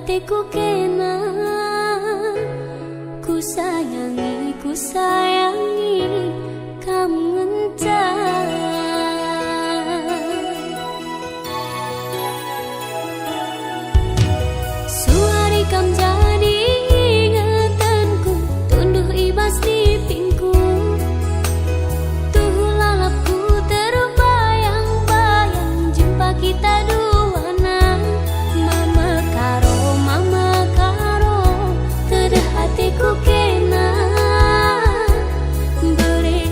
hatiku kena. Ku sayangi kamu entah. Suari kam jadi ingatanku, tunduh ibas di pingku. Tuh lalapku terbayang-bayang jumpa kita dua nang. Mama karo, tada hatiku kena. Beri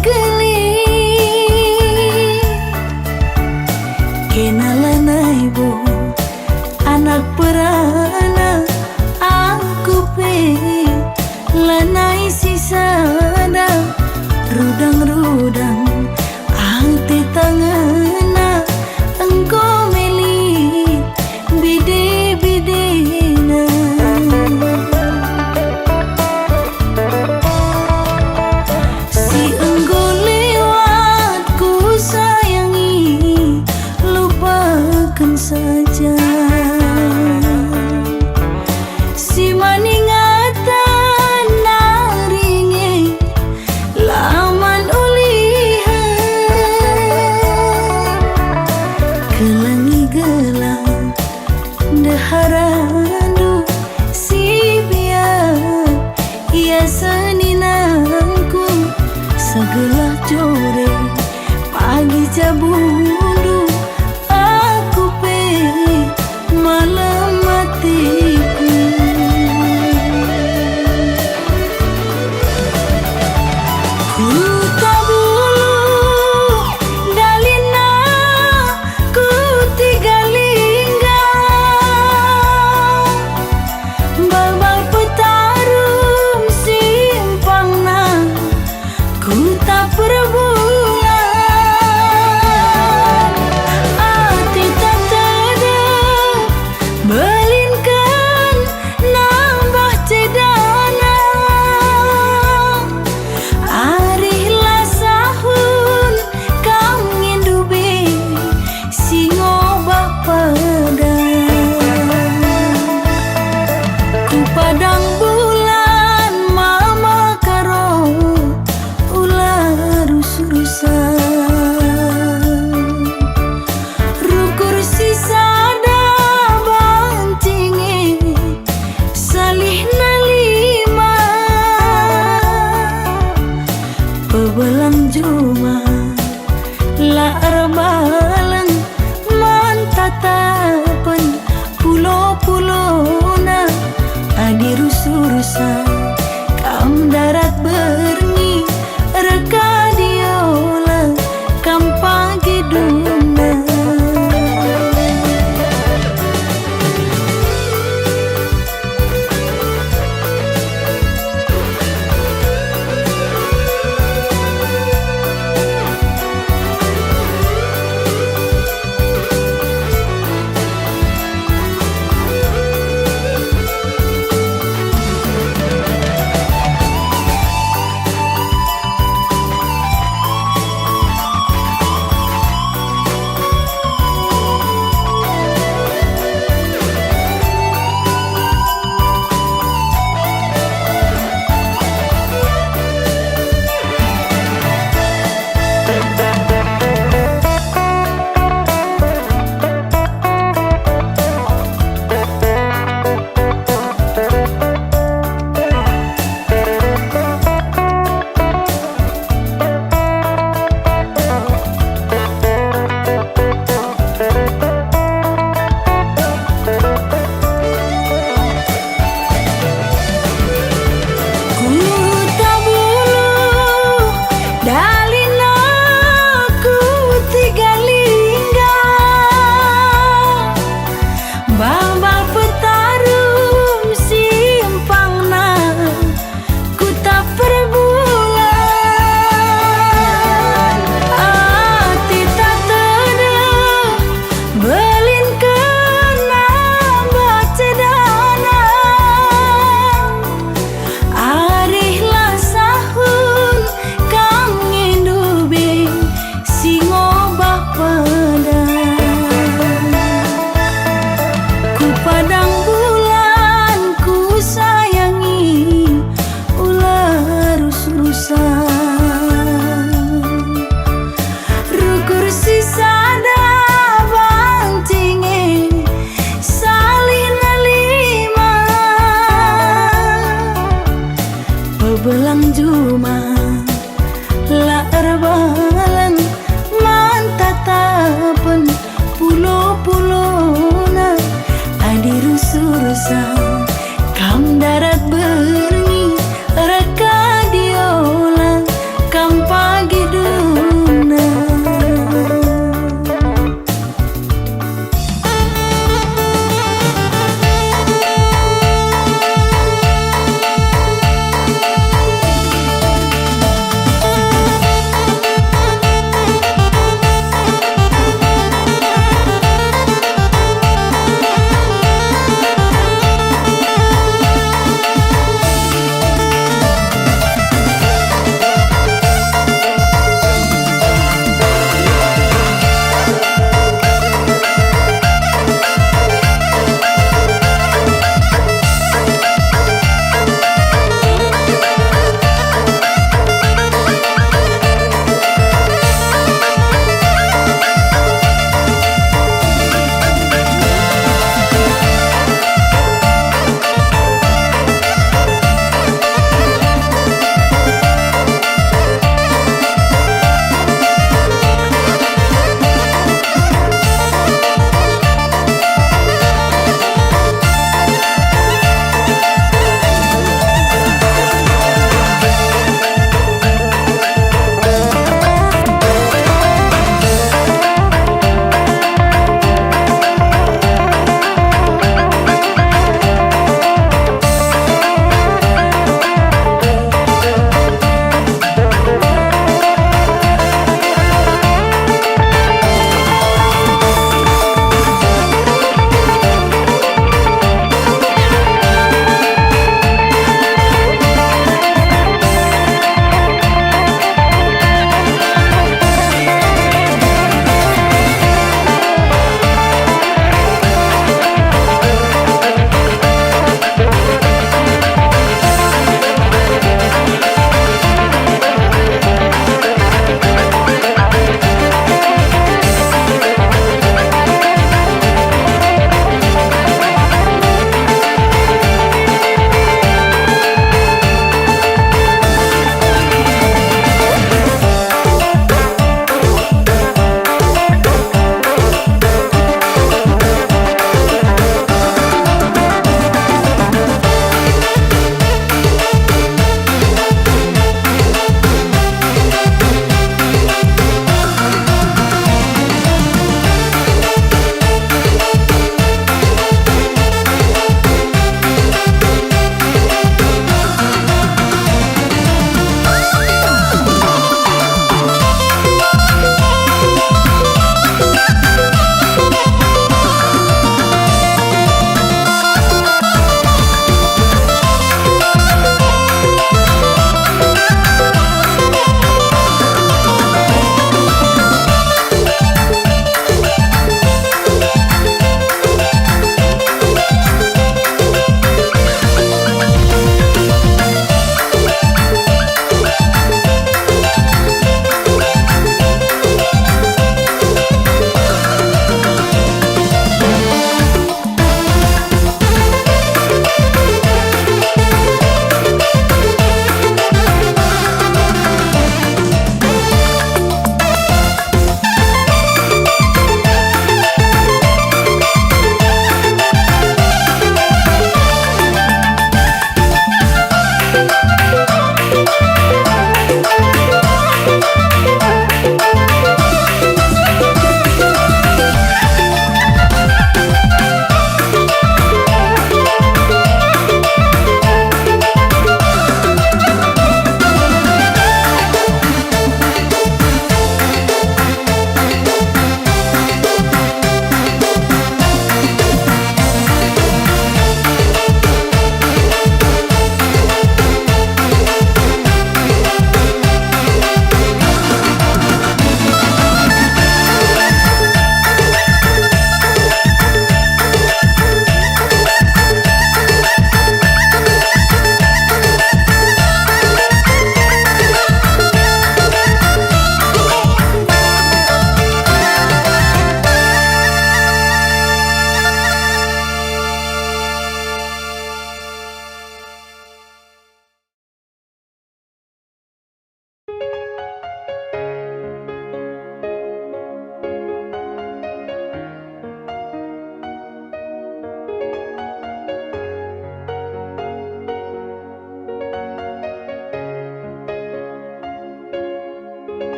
geli kenalan ibu anak perana aku pe lanai sisana rudang-rudang ante tangana engkau meli bide-bidena si engkau lewat ku sayangi lupakan saja si maningatan naringe laman ulihan kelangi gelang deharandu si biar ia seninangku segelah jore pagi jabundu aku pe malam matiku ku tabulu dalina ku tigalingga babal petarum simpangna ku tak perbulan hati tak terdekat belinkan nambah cedana arihlah sahun kau ngindubi singo bapada ku padang bulan mama karo ular rusurusan rukur sisada bancinge salih nalima pebelang juma la arbalang mantatapan pulo-pulona adi rusurusan kam darat berni reka diola kam pagi duna babal petarum simpangna ku tak perbulan hati tak terdekat belinkan nambah cedana arihlah sahun kang ngindubi singo bapada padang bulan ku sayangi ular rusurusan rukur sisada bancinge salih nalima pebelang juma la arbalang mantatapan pulo-pulona adi rusurusan kam darat berni reka diola kam pagi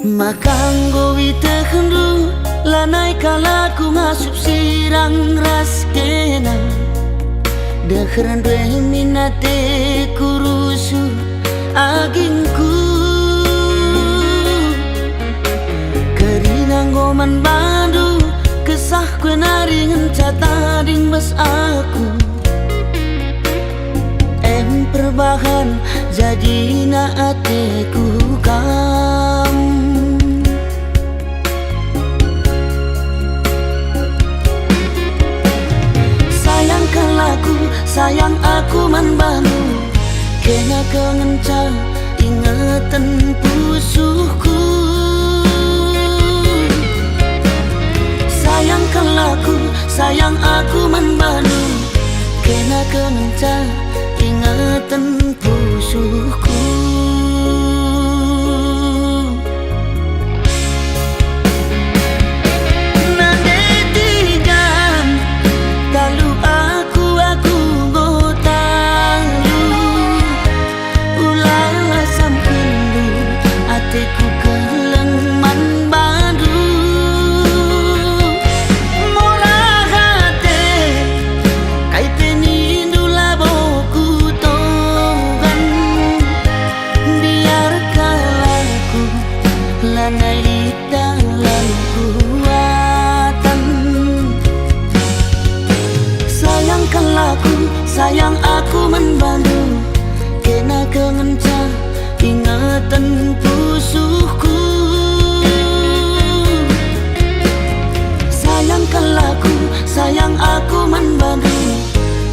Makanggo witehendu lanai kalaku ngasup sirang ras kena Dekheran dwe minate kurusu agingku Kerinanggo man bandu kesah kue naringan cata ding bas aku Perbahan jadi na ateku kam Sayangkan laku, sayang aku man banu Kena kengenca ingatan pusuhku Sayangkan laku, sayang aku man banu Kena kengenca ingatan pusuhku Nandetigan talu aku ngotalu Ulah sampundu ateku keleng man bandu Murah hati kaiteni indula boku lanai dalam kuatan Sayangkan laku, sayang aku membantu Kena kengenca ingatan pusuhku Sayangkan laku, sayang aku membantu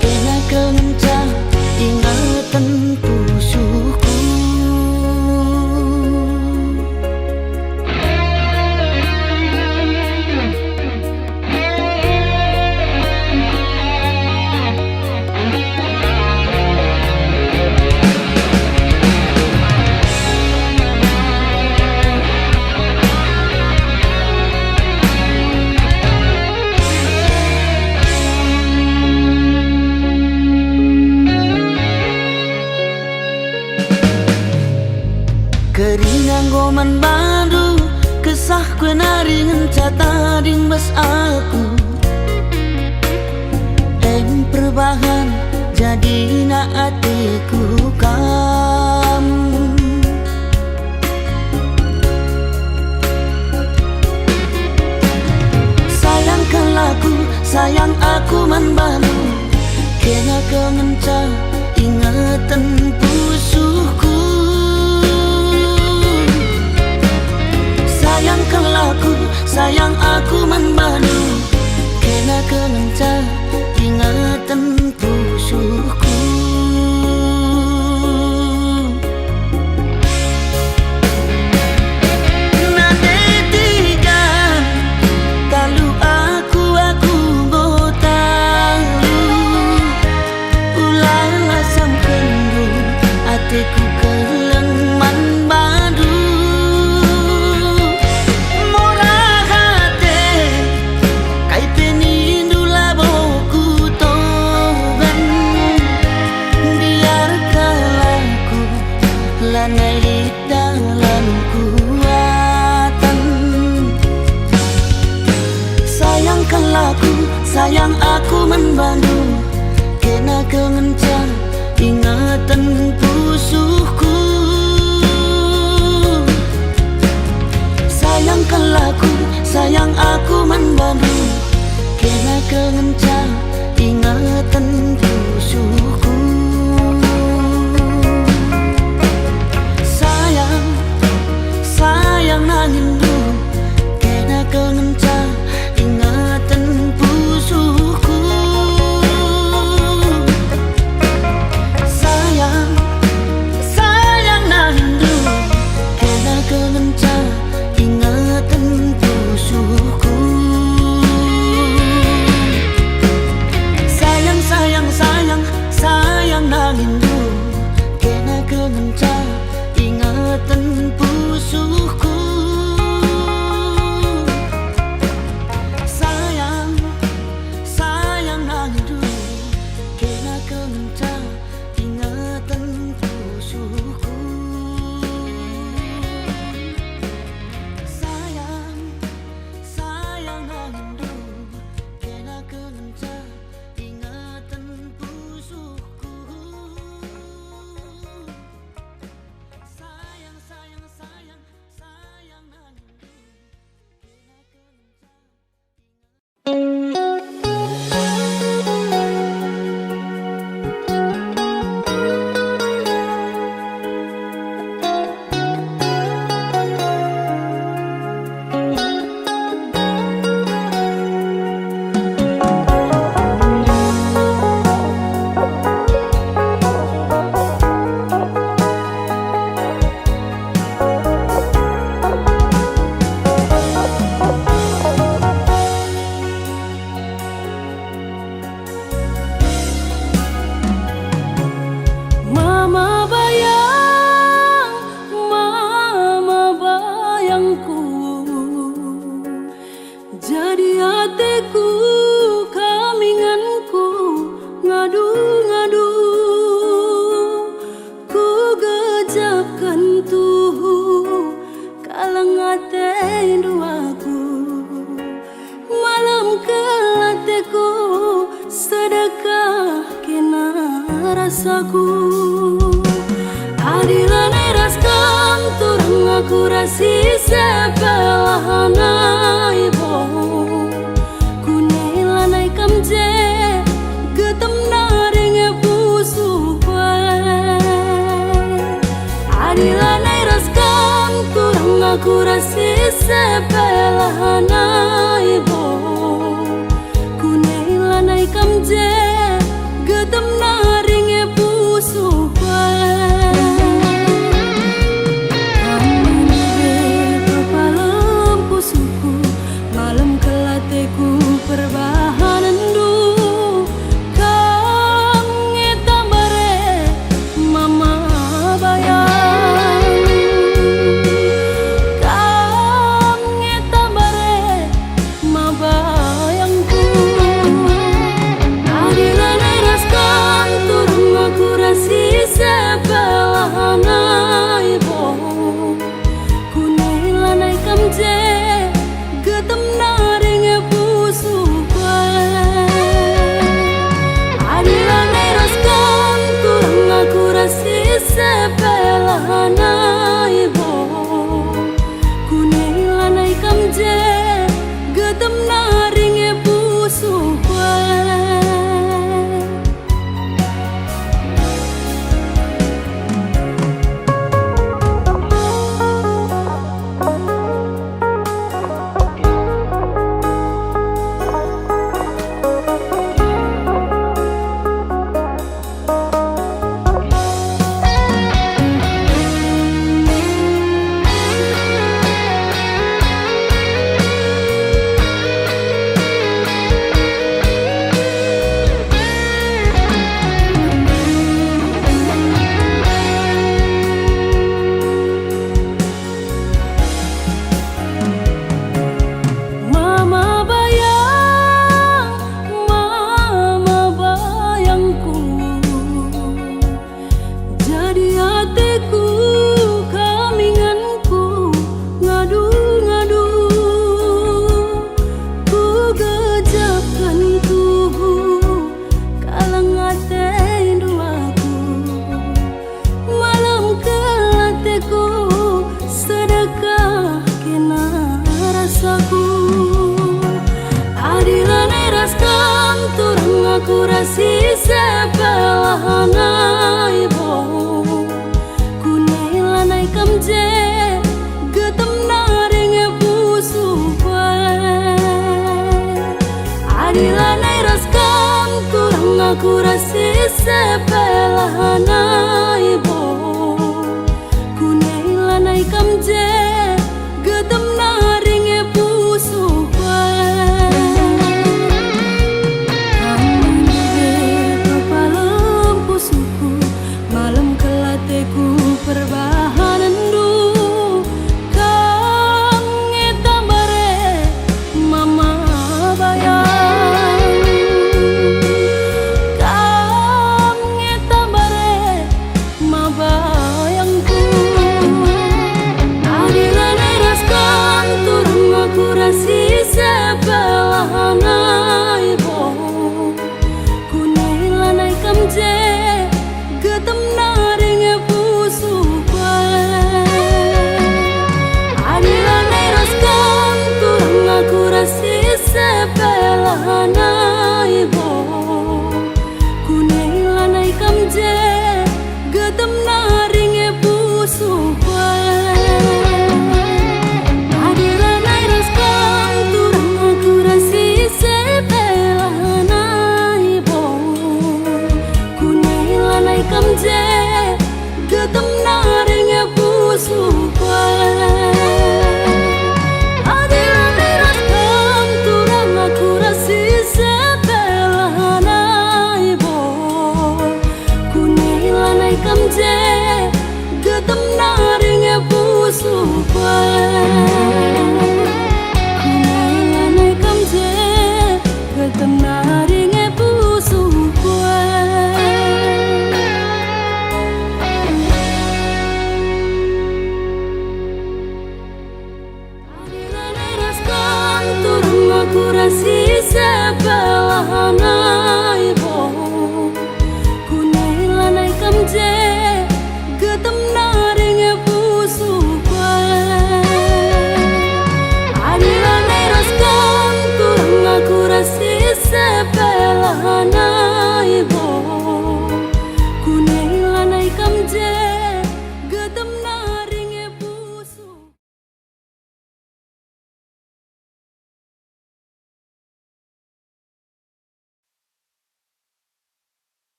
Kena kengenca ingatan pusuhku Kerinanggo man bandu kesah kue naringan cata ding bas aku perbahan jadi na atiku kam Sayangkan laku, sayang aku man bandu Kena kengenca ingatan pusuhku Sayangkan laku, sayang aku man bandu Kena kengenca ingatan pusuhku Nandetigan talu aku ngotalu Ulah sampundu ateku keleng man bandu Lanai dalam kuatan Sayangkan laku, sayang aku membantu Kena kengenca ingatan pusuhku Sayangkan laku, sayang aku membantu Kena kengenca ingatan pusuhku Sayang nangindu Kena kengenca ingatan pusuhku Sayang kurasi sebelah ibo kunela naik kamje getem naring busu adila nai raskam kurang kurasi sebelah ibo kunela naik kamje getem naring busu perbahanan du kang ngetambare mama bayang kang ngetambare ma bayangku adila neraskan turun aku rasi sebelah ibo kunela naik kamje getem naring sebelah ibo kunela naik kamje getem naring busu adila neraskan turun aku rasi sebelah ibo kunela naik kamje getem naring busu adila neraskan turun aku rasi sebelah ibo kunela naik kamje getem naring busu perbahanan du kang ngetambare mama bayang kang ngetambare ma bayangku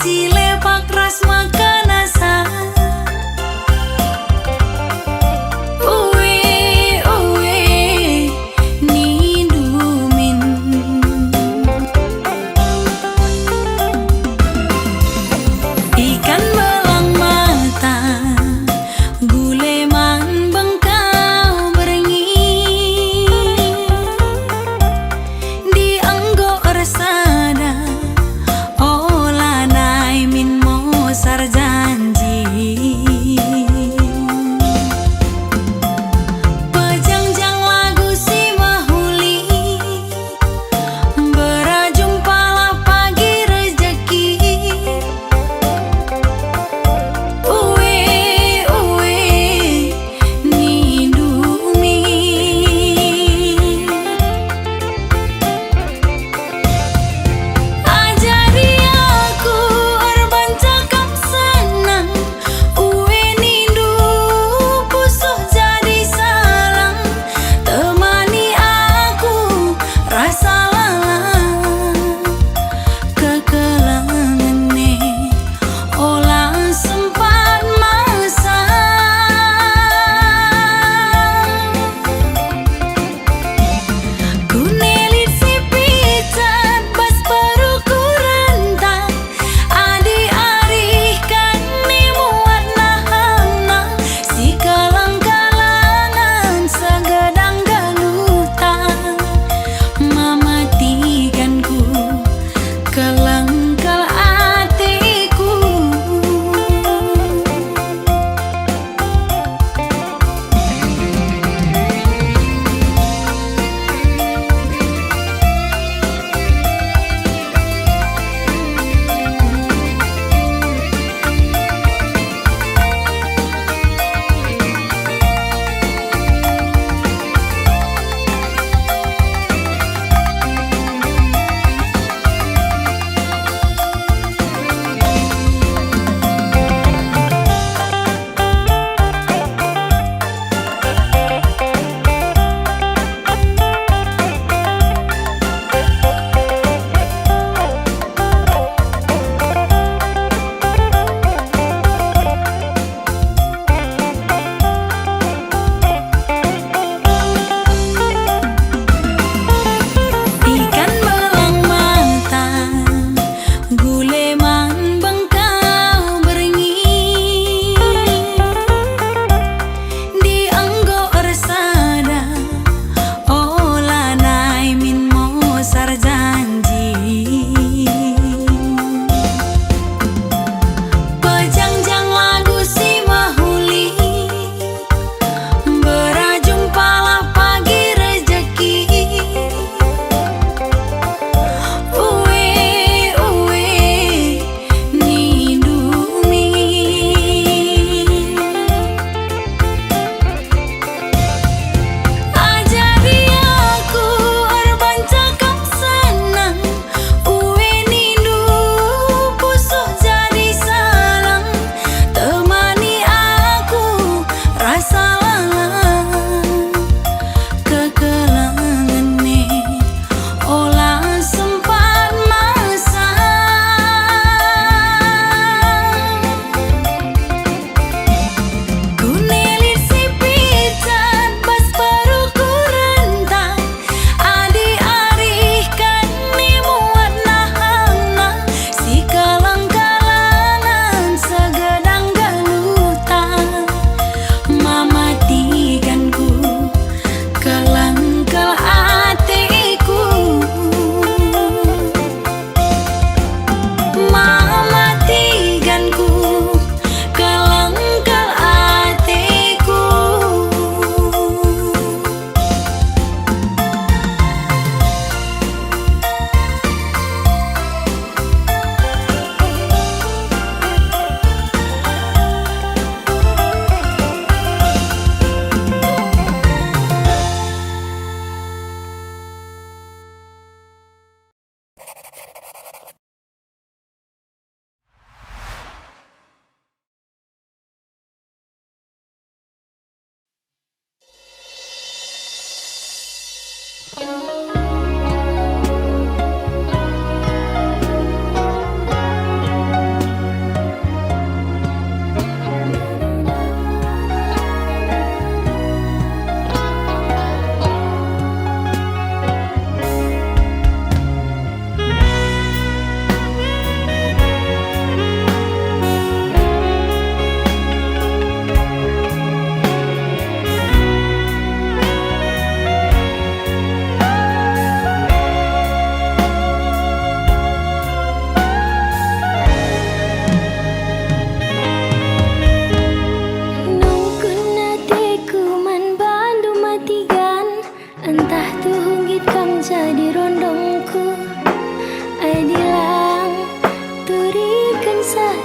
sile pak ras makan asa. Uwe uwe ni dumin. Ikan belang mata gule man bengkau berengi di anggo resada olah nai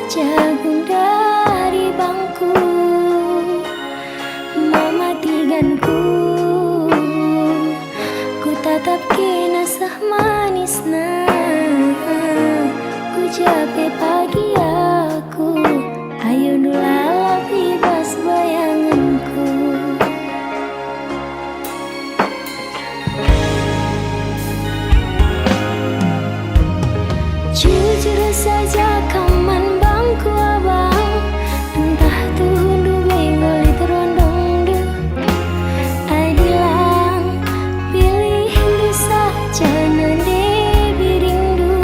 jagung dari bangku mematikanku. Ku tatap kinasah manisna, ku jape pagi aku. Ayo nulala bebas bayanganku. Jujur saja kaman bangku abang, entah tundu benggol terondong du. Adilang pilih du saja nande biring du.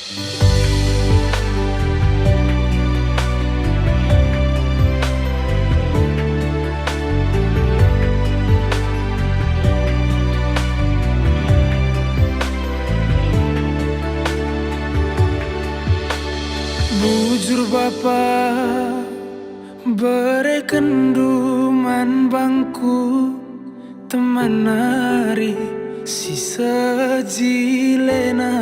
Bujur bapa bere kenduman bangku teman nari si sejilena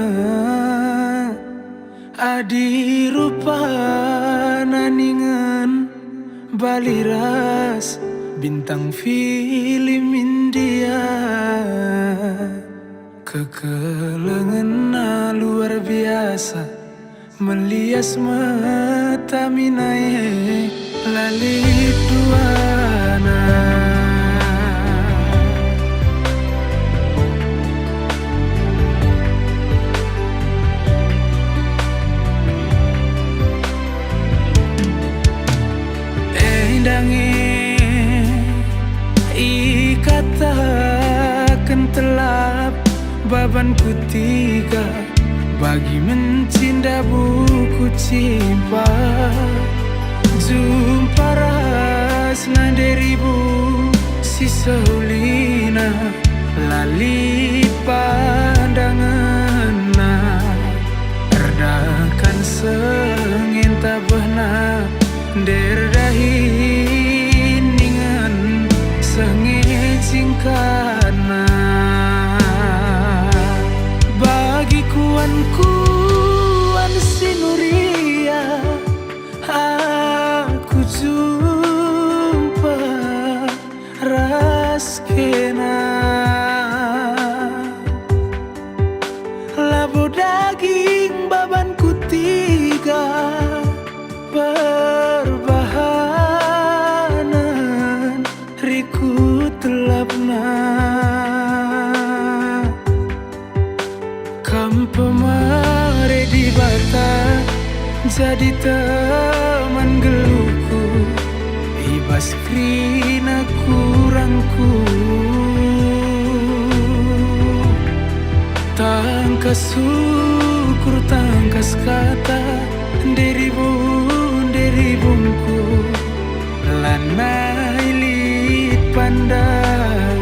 adi rupa naningan baliras bintang film India kekelengan luar biasa melias mata minae lalit duana endange ikatakan telap babanku tiga bagi mencinta buku cimpa jumpa rasna deribu si seulina lali pandangan erdakan sengin tabahna derdahin ningan sengin singkana kuan sinuria aku jumpa raskena labu daging babanku tiga perbahanan riku telapna pemare di bata jadi teman geluku ibas krina kurangku tangkas syukur tangkas kata deribungku lanai lit pandang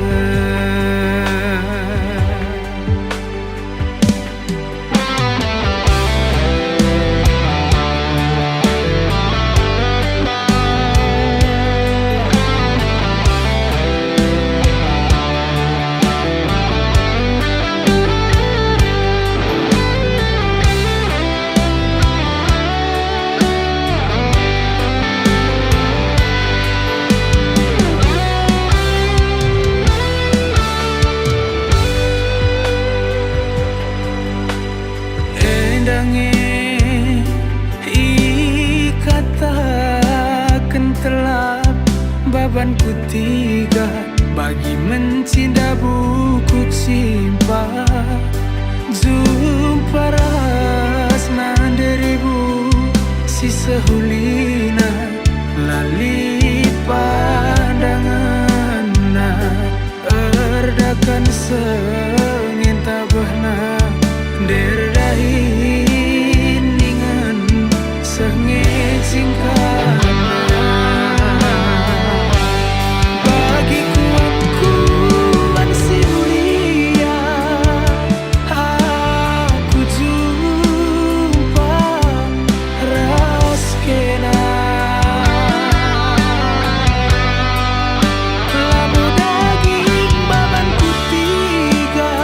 ikatakan telap babanku tiga bagi mencinta buku cimpa jumpa rasna deribu si sehulina lali pandangan erdakan sengin tabahna derdahin ningan sengit singkana bagi kuan si mulia aku jumpa raskena labu daging babanku tiga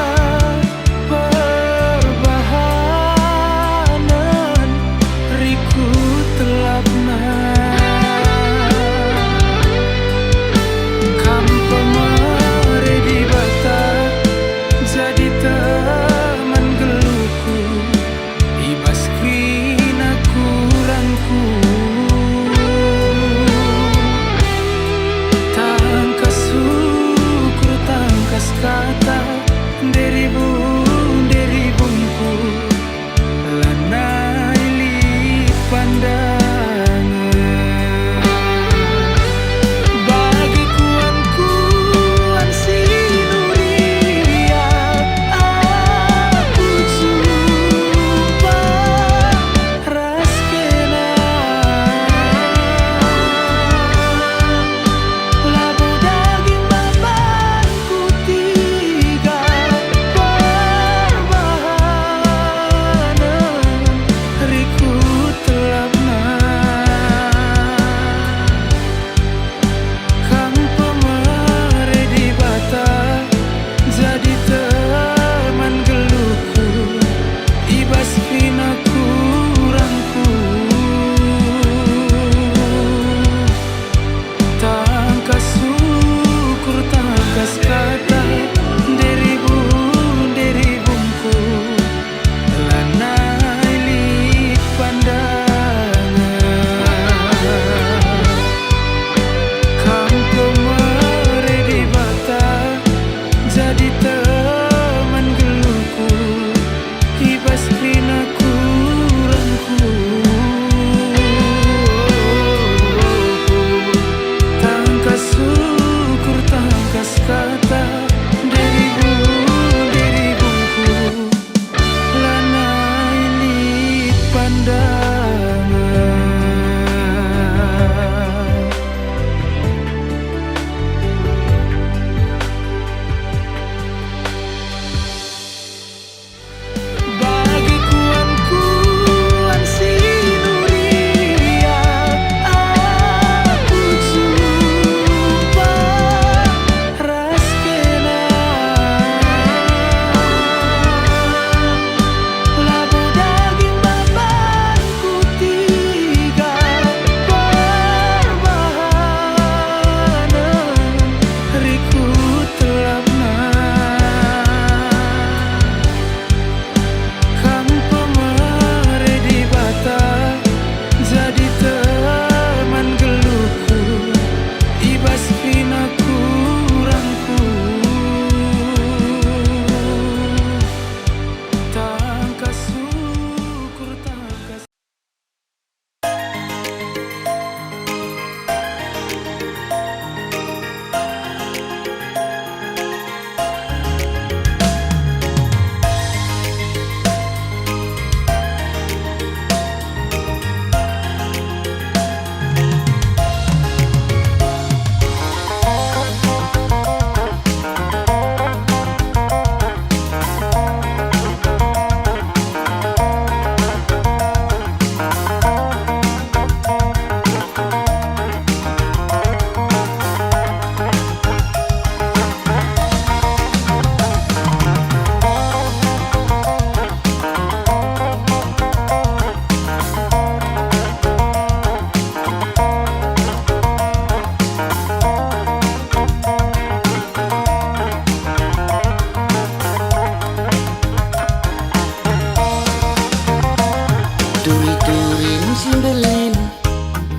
Durin Simbelin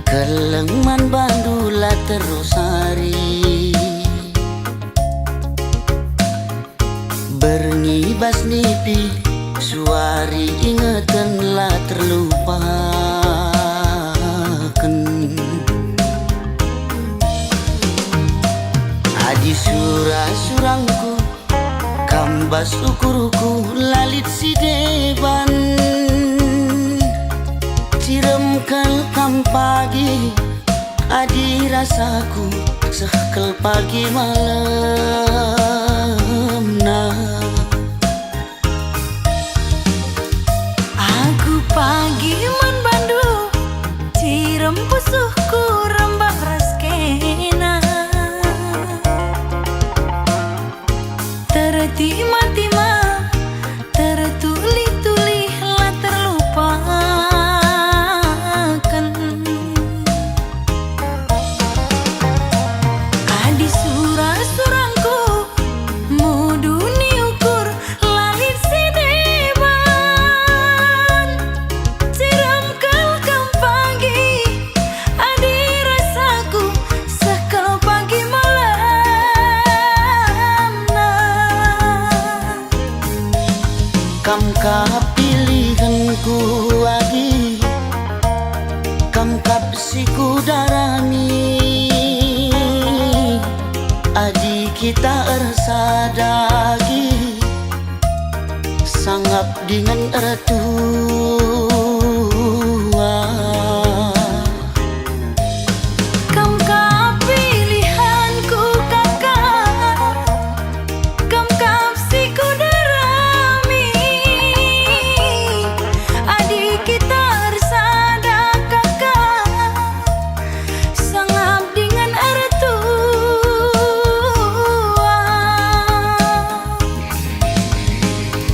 Kelengman Bandula terus hari Bernibas nipi Suari ingatan lah terlupakan Adi surah-surangku Kambas ukuruku lalit si deban Ciremkel kam pagi Adi rasaku sekel pagi malam nah Aku pagi man bandu cirem pusuhku rembak raskena tertima-tima tertuli-tuli lah terlupakan Adi surah-surangku muduni ukur lalit si deban Ciram kelkam pagi Adi rasaku sekel pagi malam nah Kam ka pilihanku agi Kam kap siku darami Adi kita ersadagi Sangap dengan ertua Kam ka pilihanku kakak Kam kap siku darami Adik kita ersada kakak Sangap dengan ertua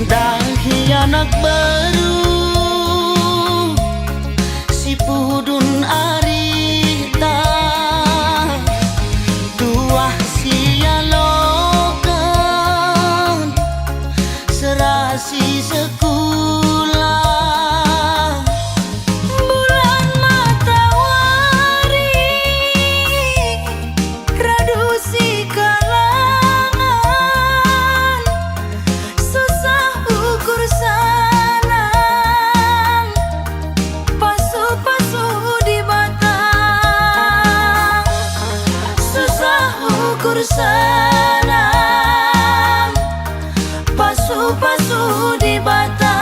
Dahi anak baru Si pudun arita Dua sialokan Serasi sekolah Bulan matahari Radusi kalangan Susah ukur sanang Pasu-pasu di batang Susah ukur sanang Pasu-pasu di batang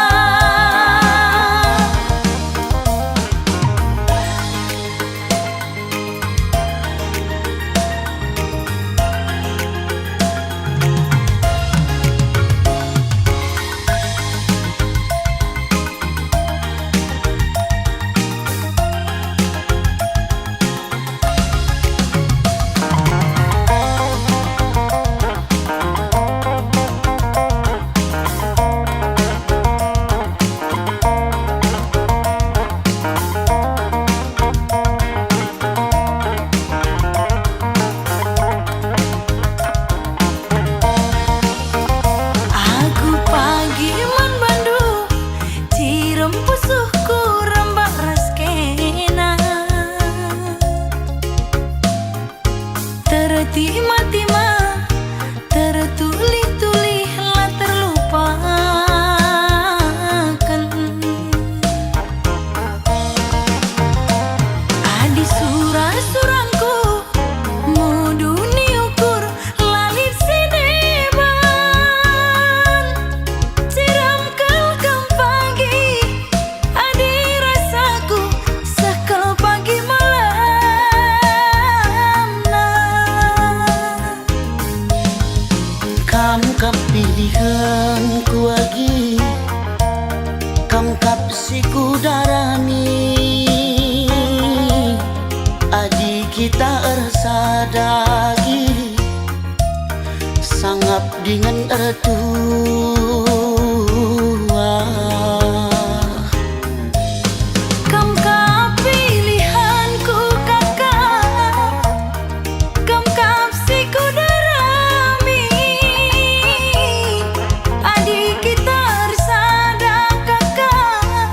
Aku pagi man bandu cirem pusuhku rembak raskena tertima-tima tertuli-tuli lah terlupakan Adi surah-surangku muduni ukur lalit si deban Ciram kelkam pagi Adi rasaku sekel pagi malam nah Kam kap pilihanku agi Kam kap siku darami Adi kita ersadagi Sangap dengan ertua Kam ka pilihanku kakak Kam kap siku darami Adik kita ersada kakak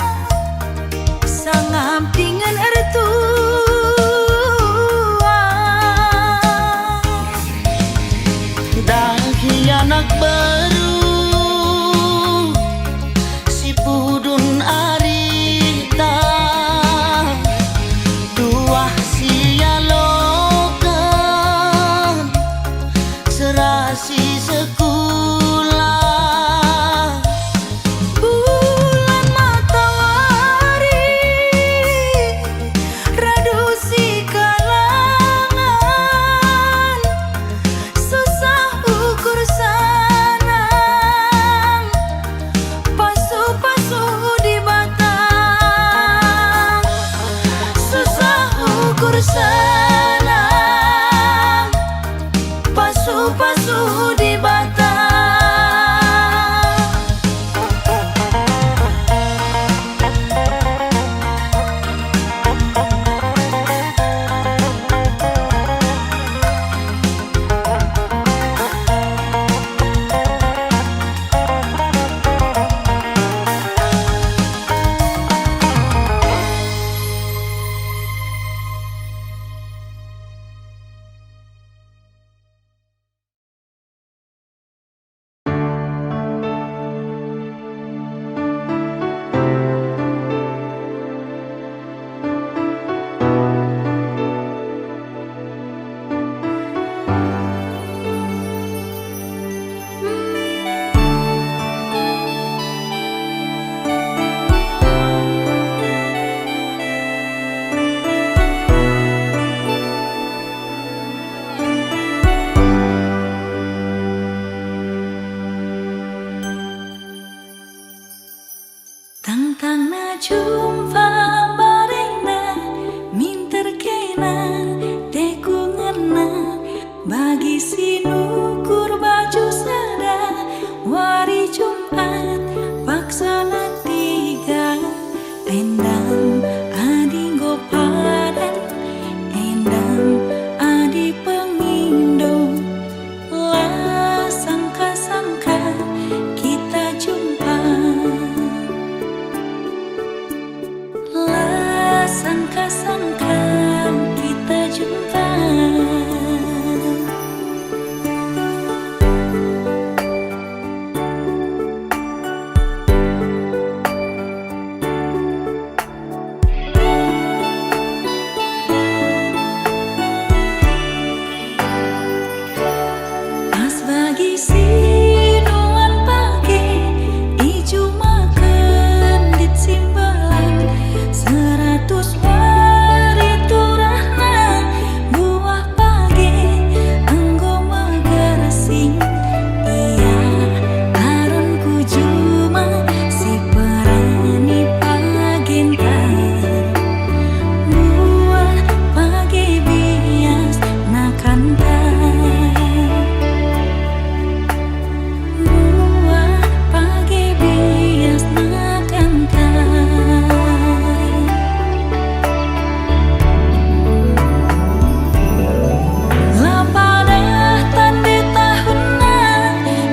Antang na jumpa barena minter kena teku ngena bagi sinukur baju sada wari Jumat paksana tiga endam adi gopadan endam adi pengindo lah sangka-sangka kita jumpa lah sangka-sangka kita jumpa. Pas bagi sinuan pagi ijo makan dit simbalan 100 wari turahna buah pagi anggo magarasing iya aranku cuma si perani pagenta buah pagi bias nakanta buah pagi bias nakanta lapadah tanda tahunna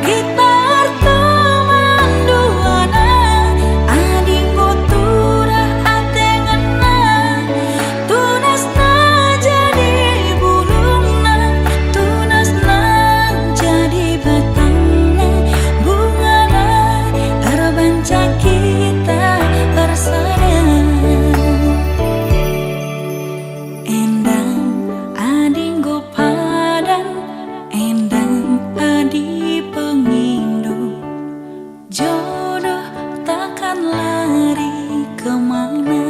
kita teman duana adinggo turah atenganna tunasna jadi bulungna tunasna jadi batangna bungana erbanca kita bersada endang adinggo padan endang adi pengindo jodoh takkan lari kemana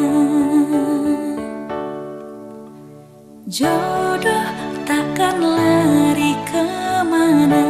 jodoh takkan lari kemana.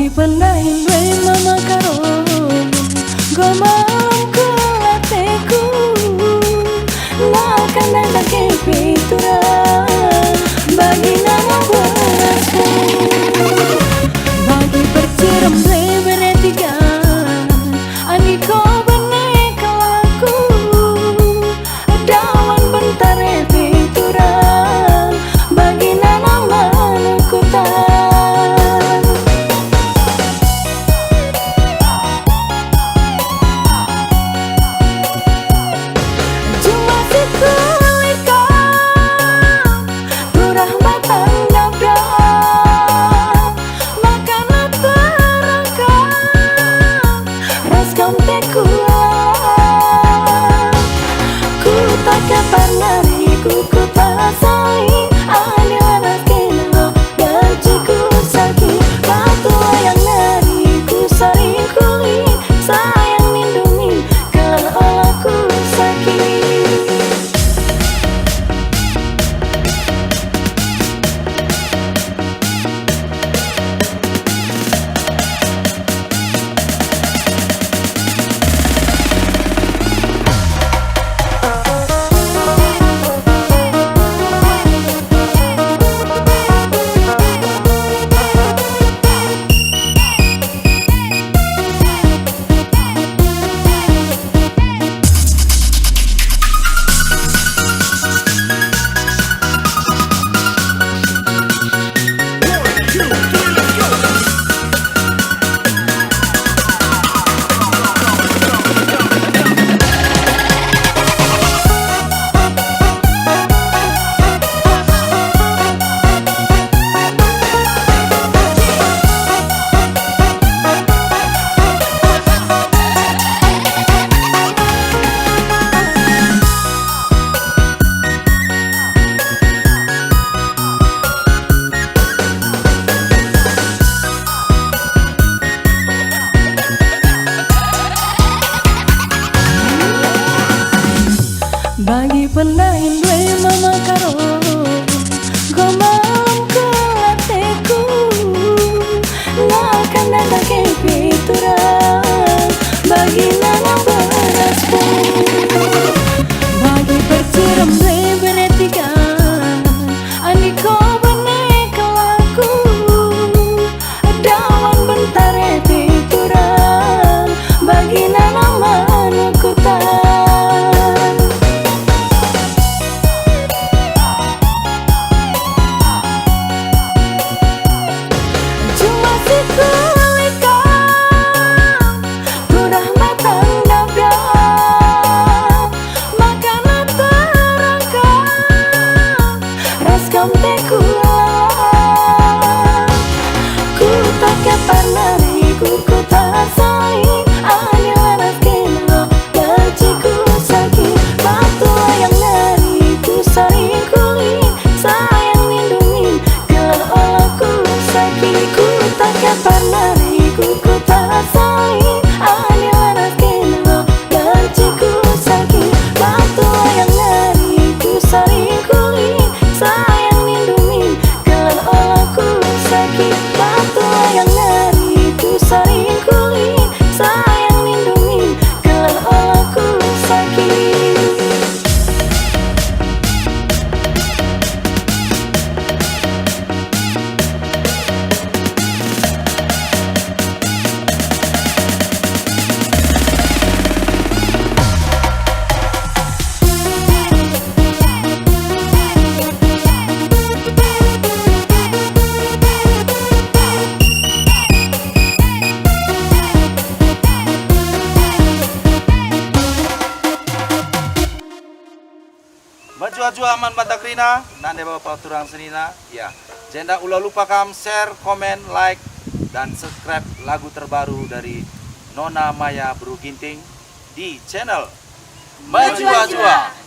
Bagi pendahin we mama karon Gomam ku lateku Makan dan pakai pinturan Bagi nama berasku Bagi perciram we beretiga Aniko benek laku Dawan bentar pinturan Bagi nama manukutan Bagi pendahin we mama karon Gomam ku lateku Makan dan pakai pinturan Bagi nama berasku Bagi perciram we beretiga Aniko benek laku Dawan bentar pinturan Bagi nama manukutan Baju aman batakrina, nande bapak turang senina, ya. Jenda ulah lupa kam share, komen, like, dan subscribe lagu terbaru dari Nona Maya Bru Ginting di channel Majua-Jua.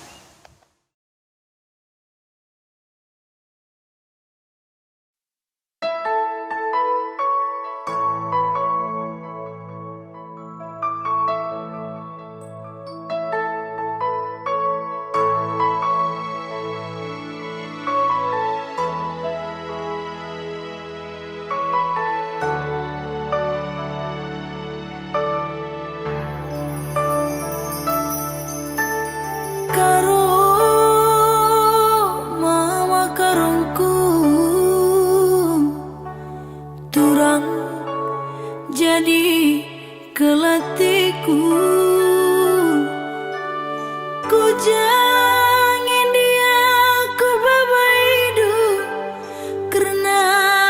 jadi kelatiku. Ku jangan dia ku babaidu karena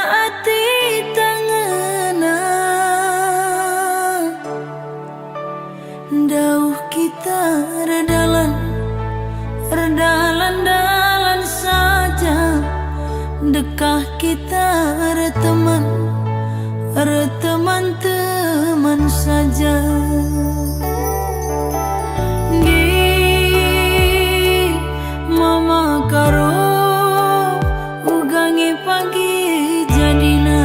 hati tangana. Dauh kita redalan saja, dekah kita teman saja. Di mama karo ugangi pagi jadina.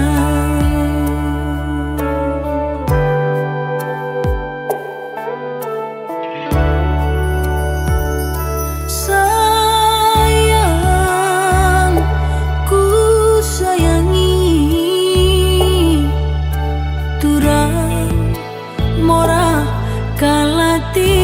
Sayang ku sayangi turang mora kalati